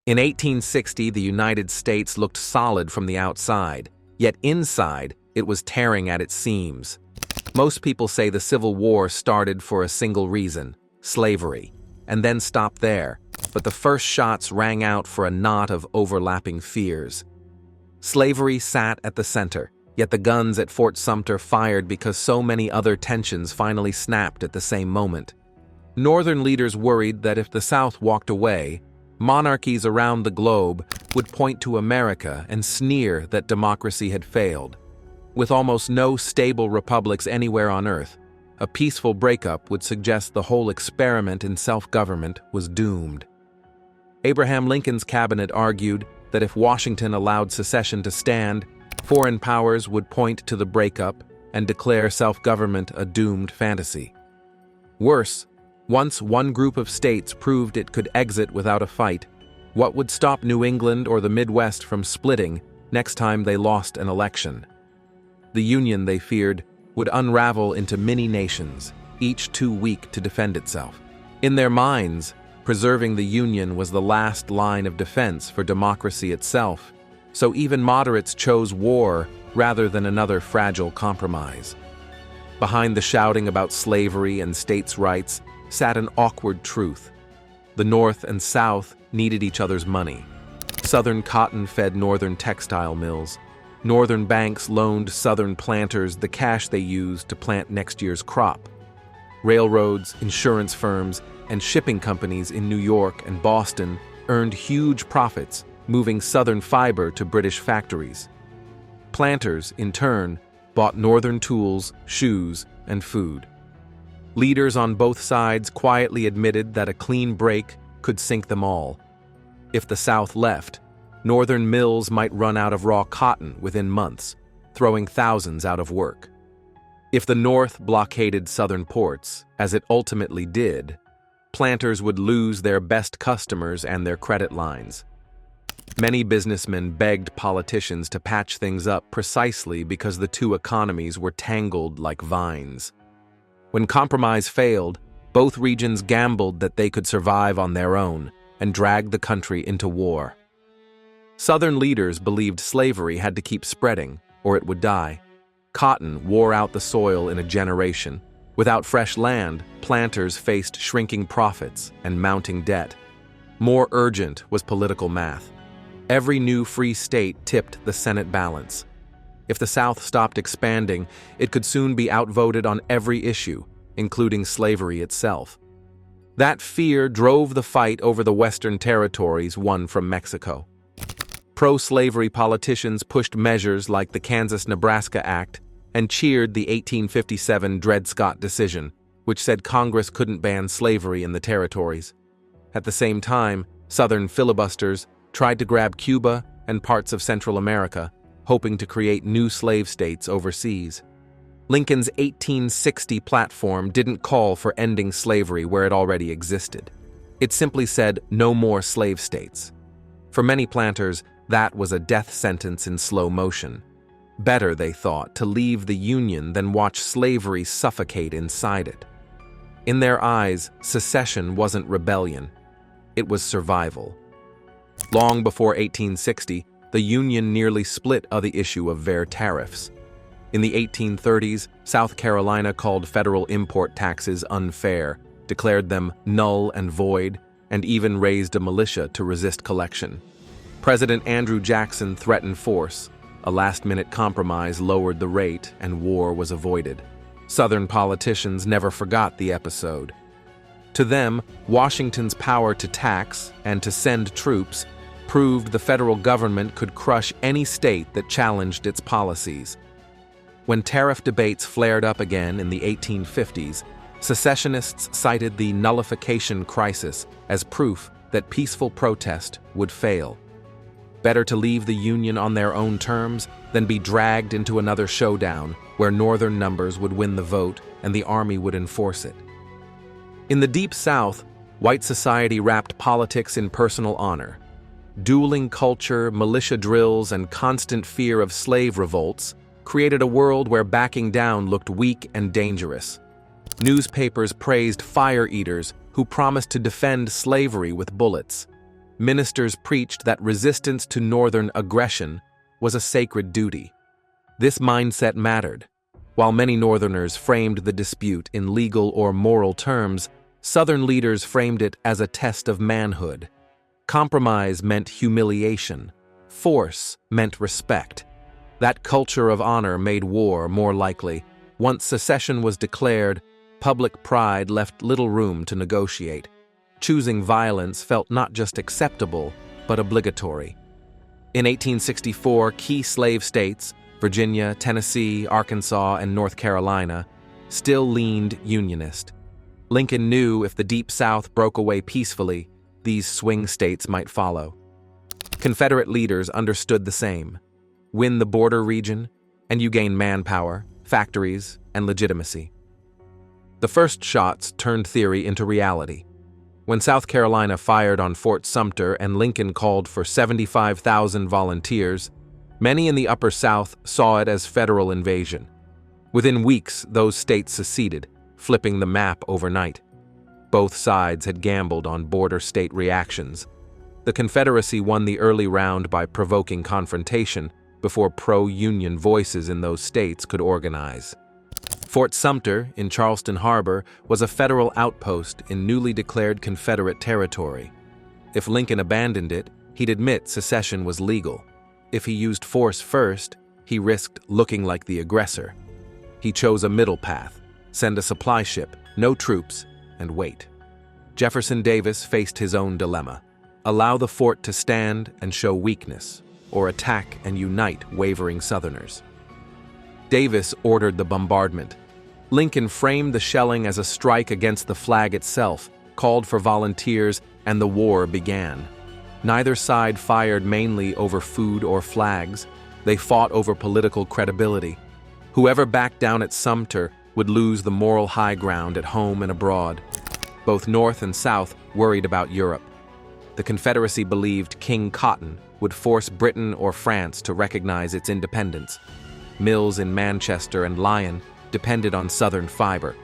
In 1860, the United States looked solid from the outside, yet inside, it was tearing at its seams. Most people say the Civil War started for a single reason: slavery, and then stopped there, but the first shots rang out for a knot of overlapping fears. Slavery sat at the center, yet the guns at Fort Sumpter fired because so many other tensions finally snapped at the same moment. Northern leaders worried that if the South walked away, monarchies around the globe would point to America and sneer that democracy had failed. With almost no stable republics anywhere on Earth, a peaceful breakup would suggest the whole experiment in self-government was doomed. Abraham Lincoln's cabinet argued that if Washington allowed secession to stand, foreign powers would point to the breakup and declare self-government a doomed fantasy. Worse, once one group of states proved it could exit without a fight, what would stop New England or the Midwest from splitting next time they lost an election? The Union, they feared, would unravel into mini-nations, each too weak to defend itself. In their minds, preserving the Union was the last line of defense for democracy itself, so even moderates chose war rather than another fragile compromise. Behind the shouting about slavery and states' rights sat an awkward truth. The North and South needed each other's money. Southern cotton fed Northern textile mills. Northern banks loaned Southern planters the cash they used to plant next year's crop. Railroads, insurance firms, and shipping companies in New York and Boston earned huge profits, moving Southern fiber to British factories. Planters, in turn, bought Northern tools, shoes, and food. Leaders on both sides quietly admitted that a clean break could sink them all. If the South left, Northern mills might run out of raw cotton within months, throwing thousands out of work. If the North blockaded Southern ports, as it ultimately did, planters would lose their best customers and their credit lines. Many businessmen begged politicians to patch things up precisely because the two economies were tangled like vines. When compromise failed, both regions gambled that they could survive on their own and dragged the country into war. Southern leaders believed slavery had to keep spreading, or it would die. Cotton wore out the soil in a generation. Without fresh land, planters faced shrinking profits and mounting debt. More urgent was political math. Every new free state tipped the Senate balance. If the South stopped expanding, it could soon be outvoted on every issue, including slavery itself. That fear drove the fight over the Western territories won from Mexico. Pro-slavery politicians pushed measures like the Kansas-Nebraska Act and cheered the 1857 Dred Scott decision, which said Congress couldn't ban slavery in the territories. At the same time, Southern filibusters tried to grab Cuba and parts of Central America, hoping to create new slave states overseas. Lincoln's 1860 platform didn't call for ending slavery where it already existed. It simply said no more slave states. For many planters, that was a death sentence in slow motion. Better, they thought, to leave the Union than watch slavery suffocate inside it. In their eyes, secession wasn't rebellion. It was survival. Long before 1860, the Union nearly split on the issue of their tariffs. In the 1830s, South Carolina called federal import taxes unfair, declared them null and void, and even raised a militia to resist collection. President Andrew Jackson threatened force. A last-minute compromise lowered the rate, and war was avoided. Southern politicians never forgot the episode. To them, Washington's power to tax and to send troops proved the federal government could crush any state that challenged its policies. When tariff debates flared up again in the 1850s, secessionists cited the nullification crisis as proof that peaceful protest would fail. Better to leave the Union on their own terms than be dragged into another showdown where Northern numbers would win the vote and the Army would enforce it. In the Deep South, white society wrapped politics in personal honor. Dueling culture, militia drills, and constant fear of slave revolts created a world where backing down looked weak and dangerous. Newspapers praised fire eaters who promised to defend slavery with bullets. ministers preached that resistance to Northern aggression was a sacred duty. This mindset mattered. While many Northerners framed the dispute in legal or moral terms, Southern leaders framed it as a test of manhood. Compromise meant humiliation. Force meant respect. That culture of honor made war more likely. Once secession was declared, public pride left little room to negotiate. Choosing violence felt not just acceptable, but obligatory. In 1864, key slave states, Virginia, Tennessee, Arkansas, and North Carolina, still leaned Unionist. Lincoln knew if the Deep South broke away peacefully, these swing states might follow. Confederate leaders understood the same. Win the border region, and you gain manpower, factories, and legitimacy. The first shots turned theory into reality. When South Carolina fired on Fort Sumpter and Lincoln called for 75,000 volunteers, many in the Upper South saw it as federal invasion. Within weeks, those states seceded, flipping the map overnight. Both sides had gambled on border state reactions. The Confederacy won the early round by provoking confrontation before pro-Union voices in those states could organize. Fort Sumpter in Charleston Harbor was a federal outpost in newly declared Confederate territory. If Lincoln abandoned it, he'd admit secession was legal. If he used force first, he risked looking like the aggressor. He chose a middle path: send a supply ship, no troops, and wait. Jefferson Davis faced his own dilemma: allow the fort to stand and show weakness, or attack and unite wavering Southerners. Davis ordered the bombardment. Lincoln framed the shelling as a strike against the flag itself, called for volunteers, and the war began. Neither side fired mainly over food or flags. They fought over political credibility. Whoever backed down at Sumter would lose the moral high ground at home and abroad. Both North and South worried about Europe. The Confederacy believed King Cotton would force Britain or France to recognize its independence. Mills in Manchester and Lyon depended on Southern fiber.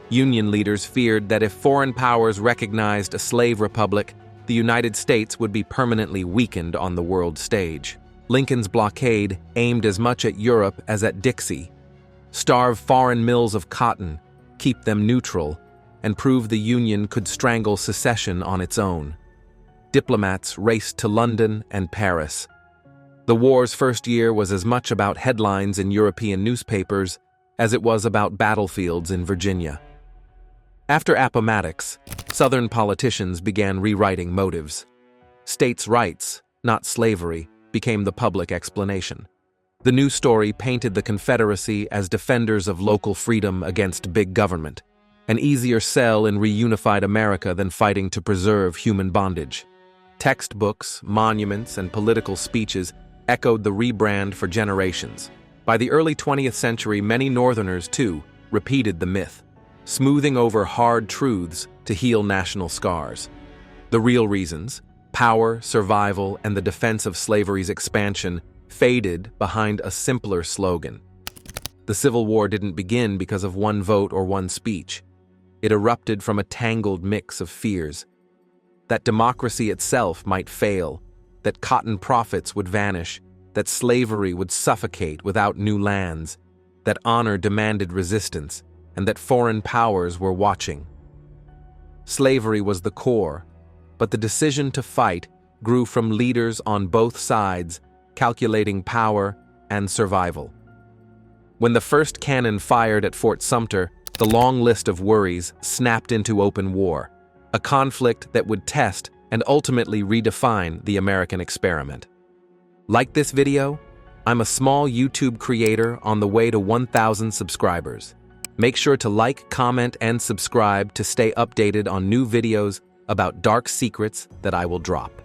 Union leaders feared that if foreign powers recognized a slave republic, the United States would be permanently weakened on the world stage. Lincoln's blockade aimed as much at Europe as at Dixie. Starve foreign mills of cotton, keep them neutral, and prove the Union could strangle secession on its own. Diplomats raced to London and Paris. The war's first year was as much about headlines in European newspapers as it was about battlefields in Virginia. After Appomattox, Southern politicians began rewriting motives. States' rights, not slavery, became the public explanation. The new story painted the Confederacy as defenders of local freedom against big government, an easier sell in reunified America than fighting to preserve human bondage. Textbooks, monuments, and political speeches echoed the rebrand for generations. By the early 20th century, many Northerners, too, repeated the myth, smoothing over hard truths to heal national scars. The real reasons, power, survival, and the defense of slavery's expansion, faded behind a simpler slogan. The Civil War didn't begin because of one vote or one speech. It erupted from a tangled mix of fears. That democracy itself might fail, that cotton profits would vanish, that slavery would suffocate without new lands, that honor demanded resistance, and that foreign powers were watching. Slavery was the core, but the decision to fight grew from leaders on both sides, calculating power and survival. When the first cannon fired at Fort Sumpter, the long list of worries snapped into open war, a conflict that would test and ultimately redefine the American experiment. Like this video? I'm a small YouTube creator on the way to 1,000 subscribers. Make sure to like, comment, and subscribe to stay updated on new videos about dark secrets that I will drop.